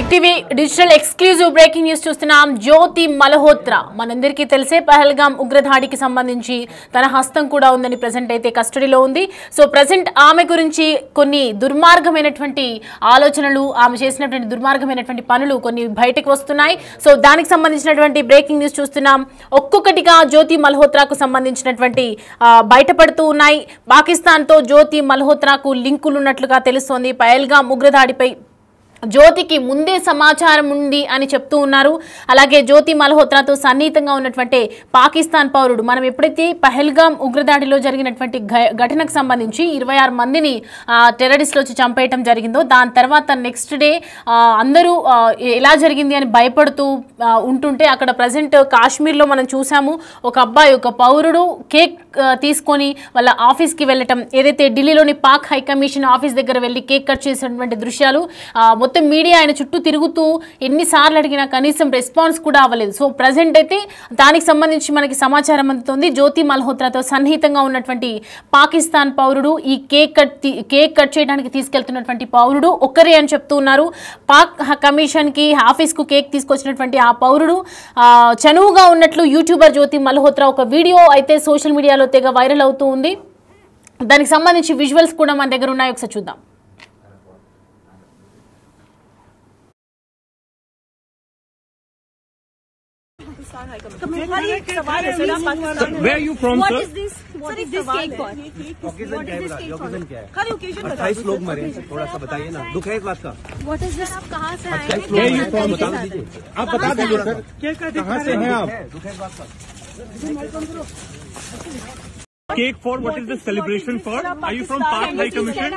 Big TV digital exclusive breaking news చూస్తున్నాం. జ్యోతి మల్హోత్రా మనందరికీ తెలిసే పహల్గాం ఉగ్రదాడికి సంబంధించి తన హస్తం కూడా ఉందని ప్రెజెంట్ అయితే కస్టడీలో ఉంది. సో ప్రెజెంట్ ఆమె గురించి కొన్ని దుర్మార్గమైనటువంటి ఆలోచనలు, ఆమె చేసినటువంటి దుర్మార్గమైనటువంటి పనులు కొన్ని బయటకు వస్తున్నాయి. సో దానికి సంబంధించినటువంటి బ్రేకింగ్ న్యూస్ చూస్తున్నాం. ఒక్కొక్కటిగా జ్యోతి మల్హోత్రాకు సంబంధించినటువంటి బయటపడుతూ ఉన్నాయి. పాకిస్తాన్తో జ్యోతి మల్హోత్రాకు లింకులు ఉన్నట్లుగా తెలుస్తోంది. పహల్గాం ఉగ్రదాడిపై జ్యోతికి ముందే సమాచారం ఉంది అని చెప్తూ ఉన్నారు. అలాగే జ్యోతి మల్హోత్రాతో సన్నిహితంగా ఉన్నటువంటి పాకిస్తాన్ పౌరుడు, మనం ఎప్పుడైతే పహల్గాం ఉగ్రదాడిలో జరిగినటువంటి ఘటనకు సంబంధించి 26 మందిని టెర్రరిస్టులు వచ్చి చంపేయటం జరిగిందో, దాని తర్వాత నెక్స్ట్ డే అందరూ ఎలా జరిగింది అని భయపడుతూ ఉంటుంటే అక్కడ ప్రజెంట్ కాశ్మీర్లో మనం చూసాము. ఒక అబ్బాయి, ఒక పౌరుడు కేక్ తీసుకొని వాళ్ళ ఆఫీస్కి వెళ్ళటం, ఏదైతే ఢిల్లీలోని పాక్ హైకమిషన్ ఆఫీస్ దగ్గర వెళ్ళి కేక్ కట్ చేసినటువంటి దృశ్యాలు మొత్తం మీడియా ఆయన చుట్టూ తిరుగుతూ ఎన్నిసార్లు అడిగినా కనీసం రెస్పాన్స్ కూడా అవ్వలేదు. సో ప్రజెంట్ అయితే దానికి సంబంధించి మనకి సమాచారం అందుతుంది. జ్యోతి మల్హోత్రాతో సన్నిహితంగా ఉన్నటువంటి పాకిస్తాన్ పౌరుడు, ఈ కేక్ కట్ చేయడానికి తీసుకెళ్తున్నటువంటి పౌరుడు ఒక్కరే అని చెప్తూ ఉన్నారు. పాక్ కమిషన్కి ఆఫీస్కు కేక్ తీసుకొచ్చినటువంటి ఆ పౌరుడు చనువుగా ఉన్నట్లు యూట్యూబర్ జ్యోతి మల్హోత్రా ఒక వీడియో అయితే సోషల్ మీడియాలో తెగ వైరల్ అవుతూ ఉంది. దానికి సంబంధించి విజువల్స్ కూడా మన దగ్గర ఉన్నాయి, ఒకసారి చూద్దాం. Where are you from, What sir? is this? What is this cake for? Occasion क्या है? Occasion क्या है? खाली occasion बताओ। 28 लोग मरे, थोड़ा सा बताइए ना, दुख है इस बात का? What is this? आप कहाँ से आए? Where are you from? बता दीजिए. आप बता दीजिए सर. कहाँ से हैं आप? दुख है इस बात का? Cake for what is this celebration for? Are you from Pak High Commission?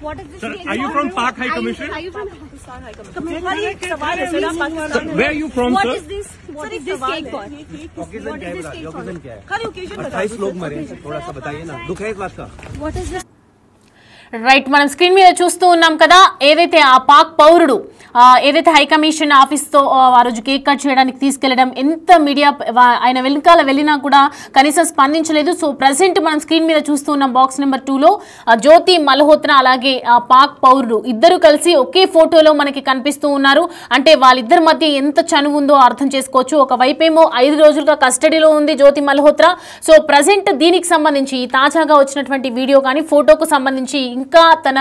What is this? Sir, are you from Pak High Commission? Are you from Pakistan High Commission? खाली एक सवाल है सर, आप पाकिस्तान में। Where are you from, What sir? is this? What is this cake for? Occasion क्या है? Occasion क्या है? खाली occasion बताओ। 28 लोग मरे, थोड़ा सा बताइए ना, दुख है इस बात का? What is this? రైట్, మనం స్క్రీన్ మీద చూస్తూ ఉన్నాం కదా, ఏదైతే ఆ పాక్ పౌరుడు ఏదైతే హైకమిషన్ ఆఫీస్తో ఆ రోజు కేక్ కట్ చేయడానికి తీసుకెళ్లడం, ఎంత మీడియా ఆయన వెనకాల వెళ్ళినా కూడా కనీసం స్పందించలేదు. సో ప్రజెంట్ మనం స్క్రీన్ మీద చూస్తూ ఉన్నాం బాక్స్ నెంబర్ 2లో జ్యోతి మల్హోత్రా అలాగే ఆ పాక్ పౌరుడు ఇద్దరు కలిసి ఒకే ఫోటోలో మనకి కనిపిస్తూ ఉన్నారు. అంటే వాళ్ళిద్దరి మధ్య ఎంత చనువు ఉందో అర్థం చేసుకోవచ్చు. ఒకవైపేమో 5 రోజులుగా కస్టడీలో ఉంది జ్యోతి మల్హోత్రా. సో ప్రజెంట్ దీనికి సంబంధించి తాజాగా వచ్చినటువంటి వీడియో కానీ ఫోటోకు సంబంధించి ఇంకా తన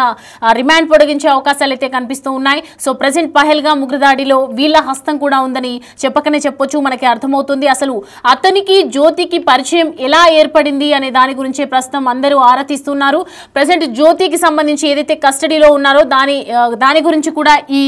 రిమాండ్ పొడిగించే అవకాశాలు అయితే కనిపిస్తూ ఉన్నాయి. సో ప్రజెంట్ పహల్గాం ఉగ్రదాడిలో వీళ్ళ హస్తం కూడా ఉందని చెప్పకనే చెప్పొచ్చు, మనకి అర్థమవుతుంది. అసలు అతనికి జ్యోతికి పరిచయం ఎలా ఏర్పడింది అనే దాని గురించే ప్రస్తుతం అందరూ ఆరా తీస్తున్నారు. ప్రజెంట్ జ్యోతికి సంబంధించి ఏదైతే కస్టడీలో ఉన్నారో దాని గురించి కూడా ఈ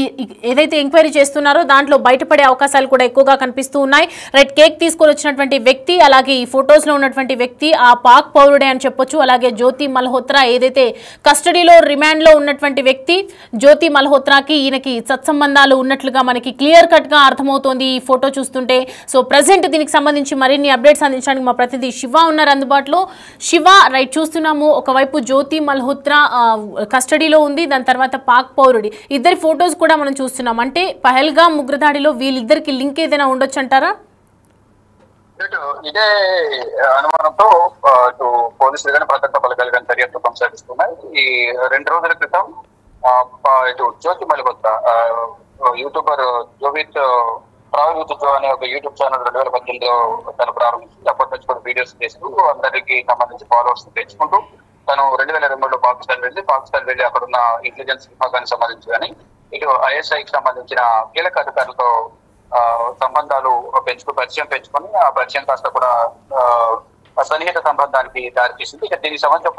ఏదైతే ఎంక్వైరీ చేస్తున్నారో దాంట్లో బయటపడే అవకాశాలు కూడా ఎక్కువగా కనిపిస్తూ ఉన్నాయి. రైట్, కేక్ తీసుకొని వచ్చినటువంటి వ్యక్తి అలాగే ఈ ఫొటోస్ లో ఉన్నటువంటి వ్యక్తి ఆ పాక్ పౌరుడే అని చెప్పొచ్చు. అలాగే జ్యోతి మల్హోత్రా ఏదైతే కస్టడీలో రిమాండ్ లో ఉన్నటువంటి వ్యక్తి, జ్యోతి మల్హోత్రాకి ఈయనకి సత్సంబంధాలు ఉన్నట్లుగా మనకి క్లియర్ కట్ గా అర్థమవుతోంది ఈ ఫోటో చూస్తుంటే. సో ప్రజెంట్ దీనికి సంబంధించి మరిన్ని అప్డేట్స్ అందించడానికి మా ప్రతినిధి శివ ఉన్నారు అందుబాటులో. శివ, రైట్, చూస్తున్నాము ఒకవైపు జ్యోతి మల్హోత్రా కస్టడీలో ఉంది, దాని తర్వాత పాక్ పౌరుడి ఇద్దరి ఫొటోస్ కూడా మనం చూస్తున్నాం. అంటే పహల్గాం ఉగ్రదాడిలో వీళ్ళిద్దరికి లింక్ ఏదైనా ఉండొచ్చు అంటారా? ఇదే అనుమానంతో ఇటు పోలీసులు కానీ భద్రతా బలగాలు కానీ దర్యాప్తు కొనసాగిస్తున్నాయి. ఈ 2 రోజుల క్రితం ఇటు జ్యోతి Malhotra YouTuber travel with Jo అనే ఒక యూట్యూబ్ ఛానల్ 2018లో తను ప్రారంభించింది. అప్పటి నుంచి కూడా వీడియోస్ చేస్తూ అందరికి సంబంధించి ఫాలోవర్స్ తెచ్చుకుంటూ తను 2023లో పాకిస్తాన్ వెళ్ళి అక్కడున్న ఇంటెలిజెన్స్ విభాగానికి సంబంధించి కానీ ఇటు ఐఎస్ఐకి సంబంధించిన కీలక అధికారులతో సంబంధాలు పరిచయం పెంచుకొని ఆ పరిచయం కాస్త కూడా సన్నిహిత సంబంధానికి దారితీసింది. ఇక దీనికి సంబంధించి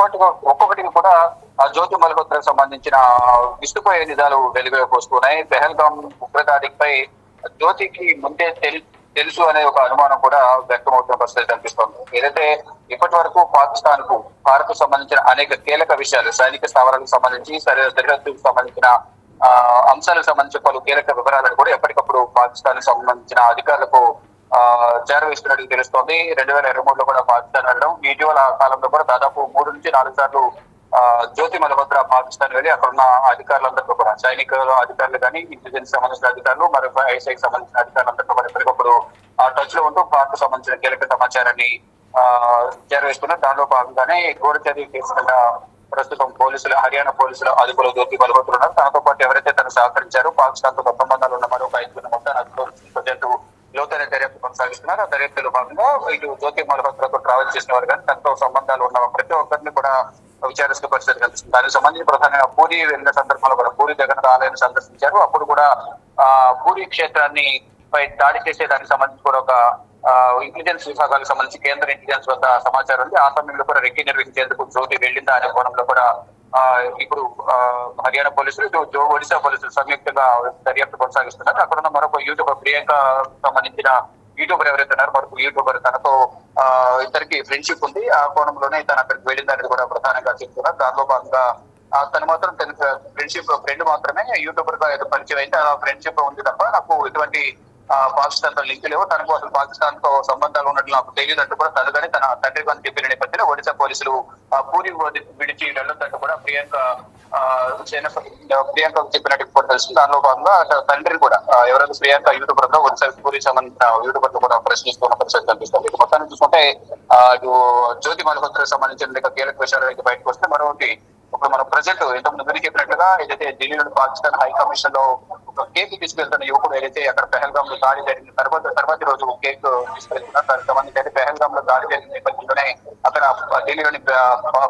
ఒక్కొక్కటికి కూడా ఆ జ్యోతి మల్హోత్రాకు సంబంధించిన విస్తుపోయే నిజాలు వెలుగులోకి వస్తున్నాయి. పహల్గాం ఉగ్రదాడిపై జ్యోతికి ముందే తెలుసు అనే ఒక అనుమానం కూడా వ్యక్తమవుతున్న పరిస్థితి కనిపిస్తోంది. ఏదైతే ఇప్పటి వరకు పాకిస్తాన్ కు భారత్ కు సంబంధించిన అనేక కీలక విషయాలు, సైనిక స్థావరాలకు సంబంధించి సరిహద్దుకు సంబంధించిన అంశాలకు సంబంధించిన పలు కీలక వివరాలను కూడా ఎప్పటికప్పుడు పాకిస్తాన్ కు సంబంధించిన అధికారులకు చేరవేస్తున్నట్టు తెలుస్తోంది. 2023లో కూడా పాకిస్తాన్ వెళ్ళడం, ఇటీవల కాలంలో కూడా దాదాపు 3 నుంచి 4 సార్లు జ్యోతి మల్హోత్రా పాకిస్తాన్ వెళ్ళి అక్కడున్న అధికారులందరితో కూడా సైనిక అధికారులు కానీ, ఇంటెలిజెన్స్ సంబంధించిన అధికారులు, మరి ఐఎస్ఐకి సంబంధించిన అధికారులందరితో కూడా ఎప్పటికప్పుడు టచ్ లో ఉంటూ భారత్ సంబంధించిన కీలక సమాచారాన్ని చేరవేస్తున్నారు. దానిలో భాగంగానే గూఢచర్య కేసు ప్రస్తుతం హర్యానా పోలీసులు అదుపులో జ్యోతి మల్హోత్రా ఉన్నారు. తనతో పాటు ఎవరైతే తను సహకరించారో పాకిస్తాన్ తో సంబంధాలు ఉన్న మరొక 5 మొత్తాన్ని ప్రజెంట్ లోతైన దర్యాప్తు కొనసాగిస్తున్నారు. ఆ దర్యాప్తులో భాగంగా ఇటు జ్యోతి మల్హోత్రాతో ట్రావెల్ చేసిన వారు కానీ తనతో సంబంధాలు ఉన్న ప్రతి ఒక్కరిని కూడా విచారిస్తున్న పరిస్థితి కనిపిస్తుంది. దానికి సంబంధించి ప్రధానంగా పూరి వెళ్ళిన సందర్భంలో కూడా పూరి జగన్నాథ్ ఆలయాన్ని సందర్శించారు. అప్పుడు కూడా పూరి క్షేత్రాన్ని పై దాడి చేసే దానికి సంబంధించి కూడా ఒక ఇంటెలిజెన్స్ విభాగాలకు సంబంధించి కేంద్ర ఇంటెలిజెన్స్ వద్ద సమాచారం ఉంది. ఆ సమయంలో కూడా రెక్కి నిర్వహించేందుకు జ్యోతి వెళ్లిందా అనే కోణంలో కూడా ఇప్పుడు హర్యానా పోలీసులు ఒడిశా పోలీసులు సంయుక్తంగా దర్యాప్తు కొనసాగిస్తున్నారు. అక్కడ ఉన్న మరొక యూట్యూబర్ ప్రియాంక సంబంధించిన యూట్యూబర్ ఎవరైతే ఉన్నారో మరొక యూట్యూబర్ తనతో ఇద్దరికి ఫ్రెండ్షిప్ ఉంది. ఆ కోణంలోనే తను అక్కడికి వెళ్ళిందని కూడా ప్రధానంగా చెప్తున్నారు. దానిలో భాగంగా తను మాత్రం ఫ్రెండ్ మాత్రమే యూట్యూబర్ గా ఏదో పరిచయం అయితే ఆ ఫ్రెండ్షిప్ ఉంది తప్ప నాకు ఎటువంటి పాకిస్తాన్ తో లింక్ లేవు, తనకు అసలు పాకిస్తాన్ తో సంబంధాలు ఉన్నట్లు నాకు తెలియదంటూ కూడా తను కానీ తన తండ్రి కానీ చెప్పిన నేపథ్యంలో ఒడిశా పోలీసులు పూరి విడిచి వెళ్ళొద్దంటూ కూడా ప్రియాంక చెప్పినట్టు కూడా తెలుస్తుంది. దానిలో భాగంగా తండ్రిని కూడా ఎవరైతే ప్రియాంక యూట్యూబర్ గా ఒడిశా పూరి సంబంధించిన యూట్యూబర్ కూడా ప్రశ్నిస్తున్న పరిస్థితి కనిపిస్తుంది. మొత్తాన్ని చూసుకుంటే జ్యోతి మల్హోత్రాకి సంబంధించిన కీలక విషయాలు అయితే బయటకు వస్తే మరొకటి ఇప్పుడు మనం ప్రజెంట్ ఇంతకుముందు చెప్పినట్లుగా ఏదైతే ఢిల్లీలోని పాకిస్తాన్ హై కమిషన్ లో ఒక కేక్ తీసుకెళ్తున్న యువకుడు ఏదైతే అక్కడ పెహల్గామ్ లో దాడి జరిగిన తర్వాత రోజు కేక్ తీసుకెళ్తున్నారు. దానికి సంబంధించి పెహల్గామ్ లో దాడి జరిగిన నేపథ్యంలోనే అక్కడ ఢిల్లీలోని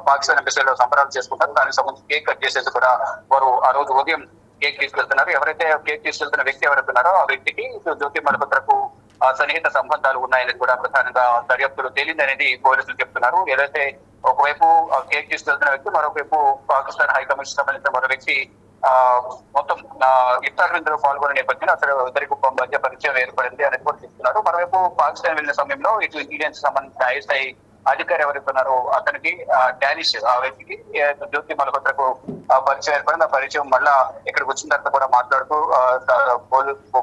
పాకిస్తాన్ ఎంబసీలో సంబరాలు చేసుకుంటారు. దానికి సంబంధించి కేక్ కట్ చేసేసి కూడా వారు ఆ రోజు ఉదయం కేక్ తీసుకెళ్తున్నారు. ఎవరైతే కేక్ తీసుకెళ్తున్న వ్యక్తి ఎవరైతున్నారో ఆ వ్యక్తికి జ్యోతి మల్హోత్రాకు సన్నిహిత సంబంధాలు ఉన్నాయని కూడా ప్రధానంగా దర్యాప్తులో తేలిందనేది పోలీసులు చెప్తున్నారు. ఏదైతే ఒకవైపు కేక్ తీసుకెళ్తున్న వ్యక్తి మరొకవైపు పాకిస్తాన్ హైకమిషన్ సంబంధించిన మరో వ్యక్తి మొత్తం ఇఫ్తార్ విందులో పాల్గొనే నేపథ్యంలో అసలు ఇద్దరికి మధ్య పరిచయం ఏర్పడింది అనేది కూడా చెప్తున్నారు. మరోవైపు పాకిస్తాన్ వెళ్లిన సమయంలో ఇటు ఇంటెలిజెన్స్ సంబంధించిన ఐఎస్ఐ అధికారి ఎవరైతున్నారో అతనికి డానిష్ ఆ వ్యక్తికి జ్యోతి మల్హోత్రాకు పరిచయం ఏర్పడింది. ఆ పరిచయం మళ్ళా ఇక్కడికి వచ్చిన తర్వాత కూడా మాట్లాడుతూ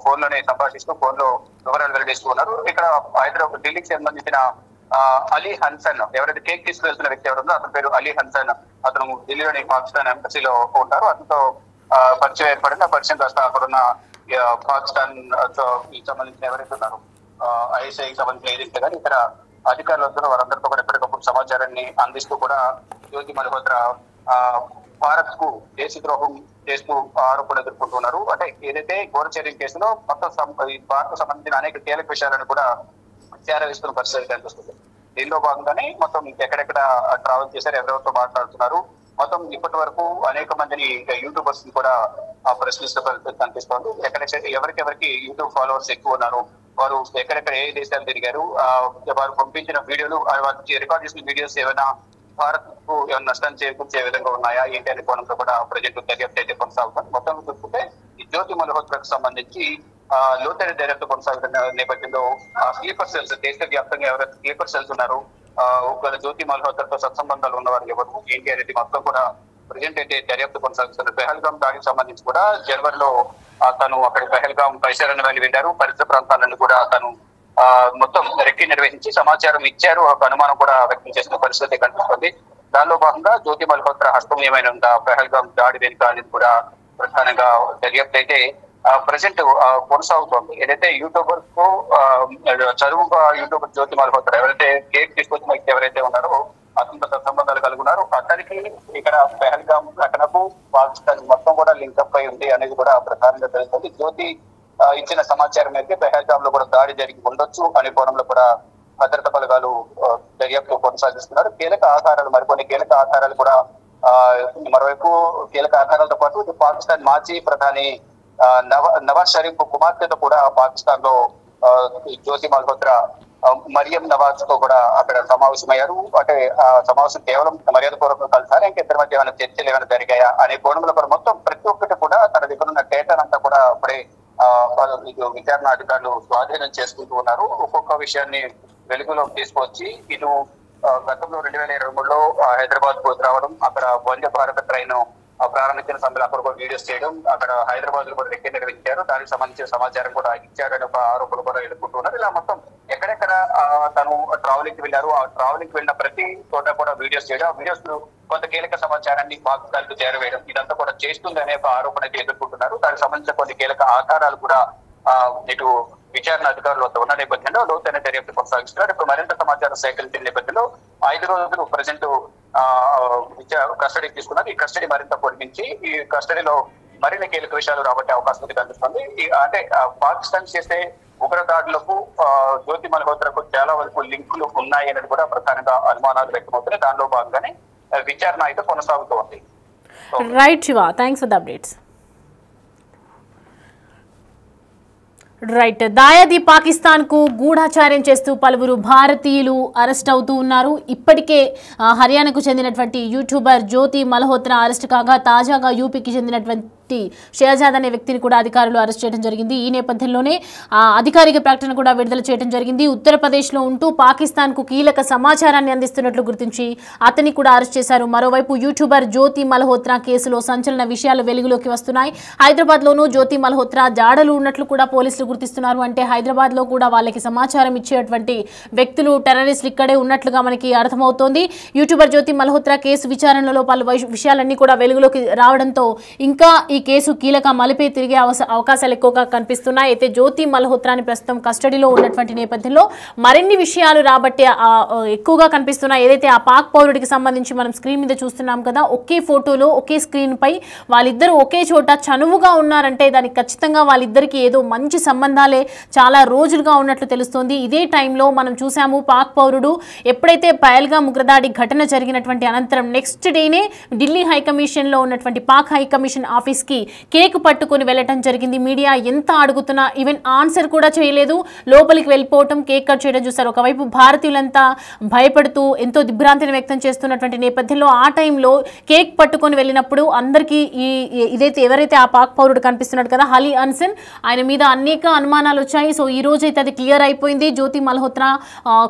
ఫోన్ లోనే సంభాషిస్తూ ఫోన్ లో వివరాలు వెల్లడిస్తూ ఉన్నారు. ఇక్కడ హైదరాబాద్ ఢిల్లీకి సంబంధించిన అలీ హన్సన్ ఎవరైతే కేక్ తీసుకువెళ్తున్న వ్యక్తి ఎవరుందో అతని పేరు అలీ హన్సన్. అతను ఢిల్లీలోని పాకిస్తాన్ ఎంబసీలో ఉంటారు. అతనితో పరిచయం ఏర్పడింది. ఆ పరిచయం కాస్త అక్కడున్న పాకిస్తాన్ సంబంధించిన ఎవరైతే ఉన్నారు ఐఎస్ఐకి సంబంధించిన ఏదైతే కానీ ఇతర అధికారులు వస్తున్న వారందరితో కూడా ఎప్పటికప్పుడు సమాచారాన్ని అందిస్తూ కూడా జ్యోతి మల్హోత్రా భారత్ కు దేశద్రోహం చేస్తూ ఆరోపణలు ఎదుర్కొంటున్నారు. అంటే ఏదైతే గోరచర్యం కేసులో మొత్తం భారత్ సంబంధించిన అనేక కీలక విషయాలను కూడా చేరవేస్తున్న పరిస్థితి కనిపిస్తుంది. దీనిలో భాగంగానే మొత్తం ఎక్కడెక్కడ ట్రావెల్ చేశారు, ఎవరెవరితో మాట్లాడుతున్నారు, మొత్తం ఇప్పటి వరకు అనేక మందిని యూట్యూబర్స్ ని కూడా ప్రశ్నిస్తున్న పరిస్థితి కనిపిస్తోంది. ఎవరికి యూట్యూబ్ ఫాలోవర్స్ ఎక్కువ ఉన్నారు, వారు ఎక్కడెక్కడ ఏ దేశాలు తిరిగారు, వారు పంపించిన వీడియోలు వారు రికార్డ్ చేసిన వీడియోస్ ఏమైనా భారత్ కు ఏమైనా నష్టం చేకూర్చే విధంగా ఉన్నాయా ఏంటి అనే కోణంలో కూడా ప్రజెంట్ దర్యాప్తు అయితే కొనసాగుతుంది. మొత్తం చూసుకుంటే ఈ జ్యోతి మల్హోత్రాకు సంబంధించి లోతైన దర్యాప్తు కొనసాగుతున్న నేపథ్యంలో స్లీపర్ సెల్స్ దేశవ్యాప్తంగా ఎవరైతే స్లీపర్ సెల్స్ ఉన్నారో జ్యోతి మల్హోత్రాతో సత్సంబంధాలు ఉన్నవారు ఎవరు ఏంటి అనేది మొత్తం కూడా ప్రజెంట్ అయితే దర్యాప్తు కొనసాగుతున్నారు. పెహల్గామ్ దాడికి సంబంధించి కూడా జనవరిలో తను అక్కడ పెహల్గామ్ పరిసరాన్ని వెళ్ళి వెళ్ళారు. పరిసర ప్రాంతాలను కూడా తను మొత్తం రెక్కి నిర్వహించి సమాచారం ఇచ్చారు. ఒక అనుమానం కూడా వ్యక్తం చేసిన పరిస్థితి కనిపిస్తుంది. దానిలో భాగంగా జ్యోతి మల్హోత్రా హస్తం ఏమైనా ఉందా పెహల్గామ్ దాడి వెనుక అనేది కూడా ప్రధానంగా దర్యాప్తు అయితే ప్రజెంట్ కొనసాగుతోంది. ఏదైతే యూట్యూబర్ కు చదువుగా యూట్యూబర్ జ్యోతి మల్హోత్రా ఎవరైతే కేక్ తీసుకొచ్చిన వ్యక్తి ఎవరైతే ఉన్నారో అతనితో సంబంధాలు కలిగి ఉన్నారు. అతనికి ఇక్కడ పెహల్గామ్ ఘటనకు పాకిస్తాన్ మొత్తం కూడా లింకప్ అయి ఉంది అనేది కూడా ప్రధానంగా తెలుస్తుంది. జ్యోతి ఇచ్చిన సమాచారం అయితే పెహల్గామ్ లో కూడా దాడి జరిగి ఉండొచ్చు అనే కోణంలో కూడా భద్రతా బలగాలు దర్యాప్తు కొనసాగిస్తున్నారు. కీలక ఆధారాలు మరికొన్ని కీలక ఆధారాలు కూడా మరోవైపు కీలక ఆధారాలతో పాటు పాకిస్తాన్ మాజీ ప్రధాని నవాజ్ షరీఫ్ కుమార్తెతో కూడా పాకిస్తాన్ లో జ్యోతి మల్హోత్రా మరియం నవాజ్ తో కూడా అక్కడ సమావేశమయ్యారు. అంటే ఆ సమావేశం కేవలం మర్యాద పూర్వకంగా కలిసారా ఇంకా ఇద్దరి మధ్య ఏమైనా చర్చలు ఏమైనా జరిగాయా అనే కోణంలో కూడా మొత్తం ప్రతి ఒక్కటి కూడా తన దగ్గర ఉన్న డేటానంతా కూడా అప్పుడే విచారణ అధికారులు స్వాధీనం చేసుకుంటూ ఉన్నారు. ఒక్కొక్క విషయాన్ని వెలుగులోకి తీసుకొచ్చి ఇటు గతంలో 2023లో హైదరాబాద్ కు రావడం, అక్కడ వందే భారత్ ట్రైన్ ప్రారంభించిన సమయంలో అక్కడ కూడా వీడియోస్ చేయడం, అక్కడ హైదరాబాద్ లో కూడా రెక్కి నిర్వహించారు, దానికి సంబంధించిన సమాచారం కూడా ఇచ్చారని ఒక ఆరోపణలు కూడా ఎదుర్కొంటున్నారు. ఇలా మొత్తం ఎక్కడెక్కడ తను ట్రావెలింగ్ కి వెళ్ళారు, ఆ ట్రావెలింగ్ కి వెళ్ళిన ప్రతి చోట కూడా వీడియోస్ చేయడం, ఆ వీడియోస్ కొంత కీలక సమాచారాన్ని పాకిస్తాన్ కు చేరవేయడం ఇదంతా కూడా చేస్తుంది అనే ఒక ఆరోపణ అయితే ఎదుర్కొంటున్నారు. దానికి సంబంధించిన కొన్ని కీలక ఆధారాలు కూడా ఇటు విచారణ అధికారులు ఉన్న నేపథ్యంలో లోతైన దర్యాప్తు కొనసాగిస్తున్నారు. ఇప్పుడు మరింత సమాచారం సేకరించిన నేపథ్యంలో 5 రోజులు ప్రజెంట్ కస్టడీకి తీసుకున్నారు. ఈ కస్టడీ మరింత పొడిగించి ఈ కస్టడీలో మరిన్ని కీలక విషయాలు రాబట్టే అవకాశం ఉంది కనిపిస్తుంది. అంటే పాకిస్తాన్ చేసే ఉగ్రదాడులకు జ్యోతి మల్హోత్రాకు చాలా వరకు లింకులు ఉన్నాయి అనేది కూడా ప్రధానంగా అనుమానాలు వ్యక్తమవుతున్నాయి. దానిలో భాగంగానే విచారణ అయితే కొనసాగుతూ ఉంది. Right Shiva, thanks for the updates. Right, దాయాది పాకిస్తాన్ కు గూఢాచార్యం చేస్తూ పలువురు భారతీయులు అరెస్ట్ అవుతూ ఉన్నారు. ఇప్పటికే హర్యానాకు చెందినటువంటి యూట్యూబర్ జ్యోతి మల్హోత్రా అరెస్ట్ కాగా తాజాగా యూపీకి చెందినటువంటి షేజాద్ అనే వ్యక్తిని కూడా అధికారులు అరెస్ట్ చేయడం జరిగింది. ఈ నేపథ్యంలోనే అధికారిక ప్రకటన కూడా విడుదల చేయడం జరిగింది. ఉత్తరప్రదేశ్లో ఉంటూ పాకిస్తాన్ కు కీలక సమాచారాన్ని అందిస్తున్నట్లు గుర్తించి అతన్ని కూడా అరెస్ట్ చేశారు. మరోవైపు యూట్యూబర్ జ్యోతి మల్హోత్రా కేసులో సంచలన విషయాలు వెలుగులోకి వస్తున్నాయి. హైదరాబాద్ లోనూ జ్యోతి మల్హోత్రా జాడలు ఉన్నట్లు కూడా పోలీసులు గుర్తిస్తున్నారు. అంటే హైదరాబాద్ లో కూడా వాళ్ళకి సమాచారం ఇచ్చేటువంటి వ్యక్తులు, టెర్రరిస్టులు ఇక్కడే ఉన్నట్లుగా మనకి అర్థమవుతోంది. యూట్యూబర్ జ్యోతి మల్హోత్రా కేసు విచారణలో పలు విషయాలన్నీ కూడా వెలుగులోకి రావడంతో ఇంకా ఈ కేసు కీలక మలిపే తిరిగే అవకాశాలు ఎక్కువగా కనిపిస్తున్నాయి. అయితే జ్యోతి మల్హోత్రాని ప్రస్తుతం కస్టడీలో ఉన్నటువంటి నేపథ్యంలో మరిన్ని విషయాలు రాబట్టే ఎక్కువగా కనిపిస్తున్నాయి. ఏదైతే ఆ పాక్ పౌరుడికి సంబంధించి మనం స్క్రీన్ మీద చూస్తున్నాం కదా, ఒకే ఫోటోలో ఒకే స్క్రీన్ పై వాళ్ళిద్దరూ ఒకే చోట చనువుగా ఉన్నారంటే దానికి ఖచ్చితంగా వాళ్ళిద్దరికి ఏదో మంచి సంబంధాలే చాలా రోజులుగా ఉన్నట్లు తెలుస్తోంది. ఇదే టైంలో మనం చూసాము పాక్ పౌరుడు ఎప్పుడైతే పహల్గామ్ ఉగ్రదాడి ఘటన జరిగినటువంటి అనంతరం నెక్స్ట్ డేనే ఢిల్లీ హైకమిషన్ లో ఉన్నటువంటి పాక్ హైకమిషన్ ఆఫీస్ కి కేక్ పట్టుకుని వెళ్ళటం జరిగింది. మీడియా ఎంత అడుగుతున్నా ఈవెన్ ఆన్సర్ కూడా చేయలేదు, లోపలికి వెళ్ళిపోవటం, కేక్ కట్ చేయడం చూసారు. ఒకవైపు భారతీయులంతా భయపడుతూ ఎంతో దిగ్భ్రాంతిని వ్యక్తం చేస్తున్నటువంటి నేపథ్యంలో ఆ టైంలో కేక్ పట్టుకొని వెళ్ళినప్పుడు అందరికీ ఎవరైతే ఆ పాక్ పౌరుడు కనిపిస్తున్నాడు కదా అలీ అన్సన్, ఆయన మీద అనేక అనుమానాలు వచ్చాయి. సో ఈ రోజు అయితే అది క్లియర్ అయిపోయింది. జ్యోతి మల్హోత్రా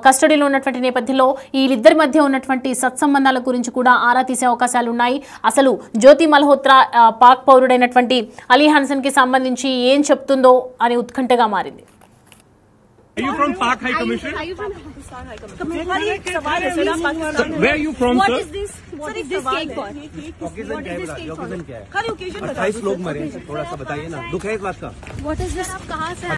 కస్టడీలో ఉన్నటువంటి నేపథ్యంలో వీళ్ళిద్దరి మధ్య ఉన్నటువంటి సత్సంబంధాల గురించి కూడా ఆరా తీసే అవకాశాలు ఉన్నాయి. అసలు జ్యోతి మల్హోత్రా పాక్ పౌరుడైనటువంటి అలీ హన్సన్ కి సంబంధించి ఏం చెప్తుందో అని ఉత్కంఠగా మారింది. Are you from Pak High Commission? Are you from Pakistan High Commission? हमारी एक सवाल है सर, पाकिस्तान में। Where are you from, What sir? is this? What is this cake for? Occasion क्या है? ऑकेजन क्या है? खाली ओकेजन बता 28 लोग मरे, थोड़ा सा बताइए ना, दुख है इस बात का? What is this? आप कहाँ से